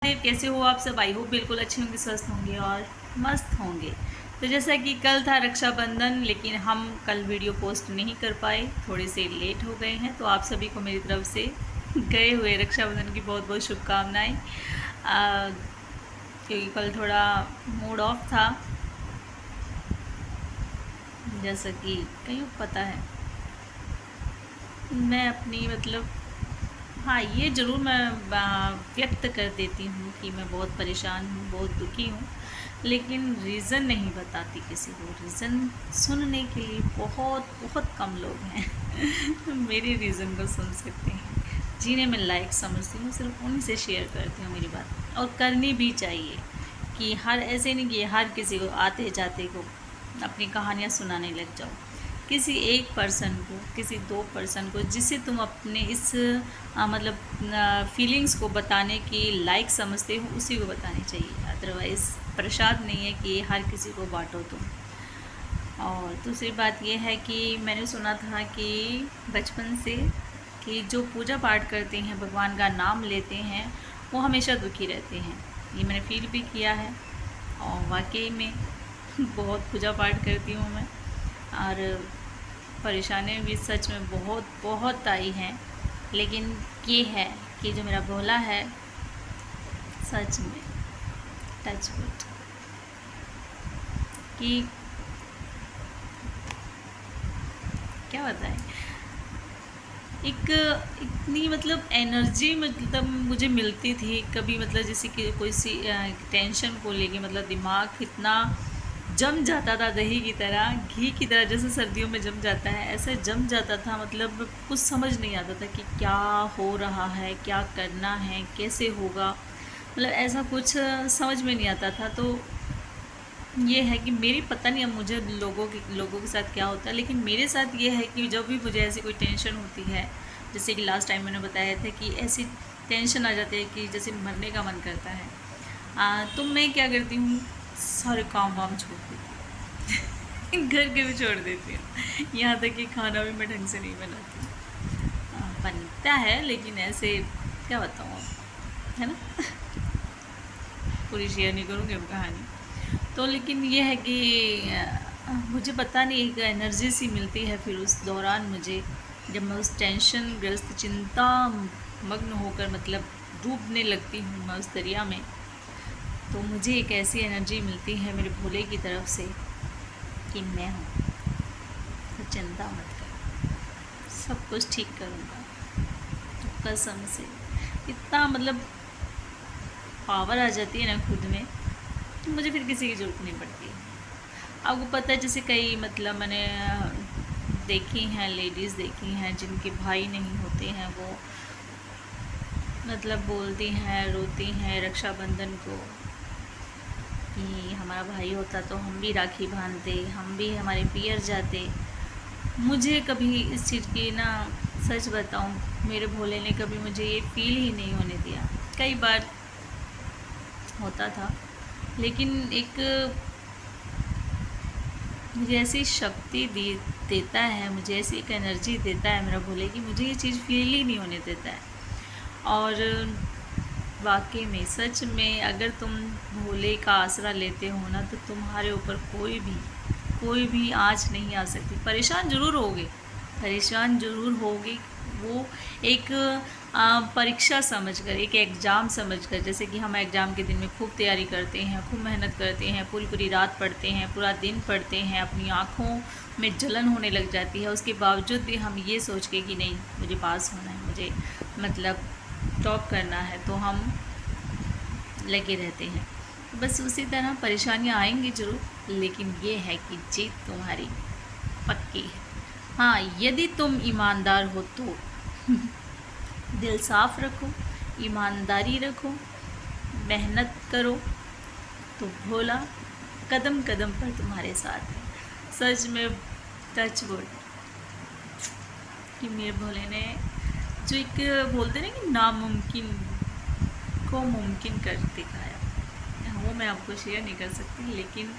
देव, कैसे हो आप सब? आई होप बिल्कुल अच्छे होंगे, स्वस्थ होंगे और मस्त होंगे। तो जैसा कि कल था रक्षाबंधन, लेकिन हम कल वीडियो पोस्ट नहीं कर पाए, थोड़े से लेट हो गए हैं। तो आप सभी को मेरी तरफ से गए हुए रक्षाबंधन की बहुत बहुत शुभकामनाएं। क्योंकि कल थोड़ा मूड ऑफ था, जैसा कि कहीं पता है। मैं अपनी हाँ, ये ज़रूर मैं व्यक्त कर देती हूँ कि मैं बहुत परेशान हूँ, बहुत दुखी हूँ, लेकिन रीज़न नहीं बताती किसी को। रीज़न सुनने के लिए बहुत बहुत कम लोग हैं मेरे रीज़न को सुन सकते हैं। जीने में लायक समझती हूँ, सिर्फ उन्हीं से शेयर करती हूँ मेरी बात, और करनी भी चाहिए। कि हर ऐसे नहीं कि हर किसी को आते जाते को अपनी कहानियाँ सुनाने लग जाओ। किसी एक पर्सन को, किसी दो पर्सन को जिसे तुम अपने इस फीलिंग्स को बताने की लायक समझते हो, उसी को बतानी चाहिए। अदरवाइज़ प्रसाद नहीं है कि हर किसी को बांटो तुम। और दूसरी बात यह है कि मैंने सुना था कि बचपन से कि जो पूजा पाठ करते हैं, भगवान का नाम लेते हैं, वो हमेशा दुखी रहते हैं। ये मैंने फील भी किया है, और वाकई में बहुत पूजा पाठ करती हूँ मैं, और परेशानियाँ भी सच में बहुत बहुत आई हैं। लेकिन ये है कि जो मेरा भोला है, सच में टच वुड, कि क्या बताएं, एक इतनी एनर्जी मुझे मिलती थी कभी, जैसे कि कोई सी टेंशन को लेके दिमाग इतना जम जाता था, दही की तरह, घी की तरह, जैसे सर्दियों में जम जाता है, ऐसे जम जाता था। कुछ समझ नहीं आता था कि क्या हो रहा है, क्या करना है, कैसे होगा, ऐसा कुछ समझ में नहीं आता था। तो ये है कि मेरी, पता नहीं अब मुझे लोगों के साथ क्या होता है, लेकिन मेरे साथ ये है कि जब भी मुझे ऐसी कोई टेंशन होती है, जैसे कि लास्ट टाइम मैंने बताया था कि ऐसी टेंशन आ जाती है कि जैसे मरने का मन करता है, तो मैं क्या करती हूँ, सारे काम वाम छोड़ देती हूँ घर के भी छोड़ देती हूँ, यहाँ तक कि खाना भी मैं ढंग से नहीं बनाती हूँ। बनता है, लेकिन ऐसे क्या बताऊँ अब, है ना पूरी शेयर नहीं करूँगी अब कहानी। तो लेकिन ये है कि मुझे पता नहीं, एक एनर्जी सी मिलती है फिर उस दौरान मुझे, जब मैं उस टेंशन ग्रस्त, चिंता मग्न होकर डूबने लगती हूँ मैं उस दरिया में, तो मुझे एक ऐसी एनर्जी मिलती है मेरे भोले की तरफ से कि मैं हूँ, तो चिंता मत कर, सब कुछ ठीक करूँगा। तो कसम से इतना पावर आ जाती है ना खुद में, तो मुझे फिर किसी की ज़रूरत नहीं पड़ती। आपको पता है, जैसे कई मैंने देखी हैं, लेडीज़ देखी हैं जिनके भाई नहीं होते हैं, वो बोलती हैं, रोती हैं रक्षाबंधन को कि हमारा भाई होता तो हम भी राखी बांधते, हम भी हमारे पियर जाते। मुझे कभी इस चीज़ की ना, सच बताऊं, मेरे भोले ने कभी मुझे ये फील ही नहीं होने दिया। कई बार होता था, लेकिन एक मुझे ऐसी शक्ति देता है, मुझे ऐसी एक एनर्जी देता है मेरा भोले, कि मुझे ये चीज़ फील ही नहीं होने देता है। और वाकई में, सच में, अगर तुम भोले का आसरा लेते हो ना, तो तुम्हारे ऊपर कोई भी आँच नहीं आ सकती। परेशान ज़रूर होगे, परेशान ज़रूर होगे। वो एक परीक्षा समझकर, एक एग्ज़ाम समझकर, जैसे कि हम एग्ज़ाम के दिन में खूब तैयारी करते हैं, खूब मेहनत करते हैं, पूरी पूरी रात पढ़ते हैं, पूरा दिन पढ़ते हैं, अपनी आँखों में जलन होने लग जाती है। उसके बावजूद भी हम ये सोच के कि नहीं, मुझे पास होना है, मुझे टॉप करना है, तो हम लगे रहते हैं। बस उसी तरह परेशानियाँ आएंगी ज़रूर, लेकिन ये है कि जीत तुम्हारी पक्की है। हाँ, यदि तुम ईमानदार हो तो दिल साफ रखो, ईमानदारी रखो, मेहनत करो, तो भोला कदम कदम पर तुम्हारे साथ है। सच में टच वुड कि मेरे भोले ने जो एक बोलते ना कि नामुमकिन को मुमकिन कर दिखाया, वो मैं आपको शेयर नहीं कर सकती, लेकिन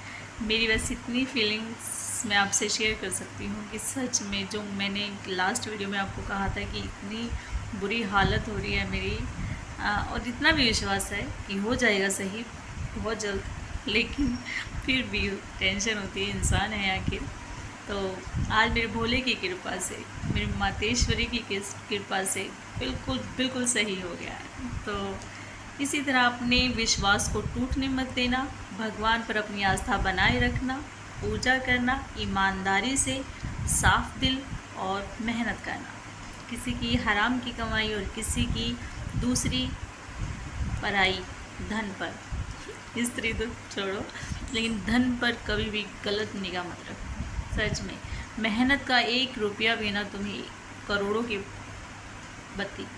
मेरी बस इतनी फीलिंग्स मैं आपसे शेयर कर सकती हूँ कि सच में, जो मैंने लास्ट वीडियो में आपको कहा था कि इतनी बुरी हालत हो रही है मेरी, और इतना भी विश्वास है कि हो जाएगा सही बहुत जल्द, लेकिन फिर भी टेंशन होती है, इंसान है आखिर। तो आज मेरे भोले की कृपा से, मेरी मातेश्वरी की कृपा से बिल्कुल बिल्कुल सही हो गया है। तो इसी तरह अपने विश्वास को टूटने मत देना, भगवान पर अपनी आस्था बनाए रखना, पूजा करना, ईमानदारी से, साफ दिल और मेहनत करना। किसी की हराम की कमाई और किसी की दूसरी पराई धन पर, स्त्री तो छोड़ो, लेकिन धन पर कभी भी गलत निगाह मत रखो। सच में मेहनत का 1 रुपया भी ना तुम्हें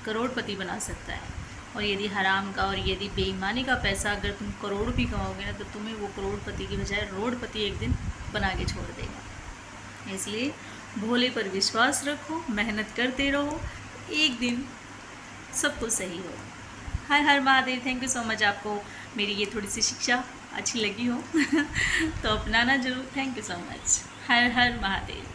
करोड़पति बना सकता है। और यदि हराम का और यदि बेईमानी का पैसा अगर तुम करोड़ भी कमाओगे ना, तो तुम्हें वो करोड़पति की बजाय रोडपति एक दिन बना के छोड़ देगा। इसलिए भोले पर विश्वास रखो, मेहनत करते रहो, एक दिन सब कुछ सही होगा। हर हर Mahadev. Thank you so much. आपको मेरी ये थोड़ी सी शिक्षा अच्छी लगी हो तो अपनाना जरूर। Thank you so much. हर हर महादेव।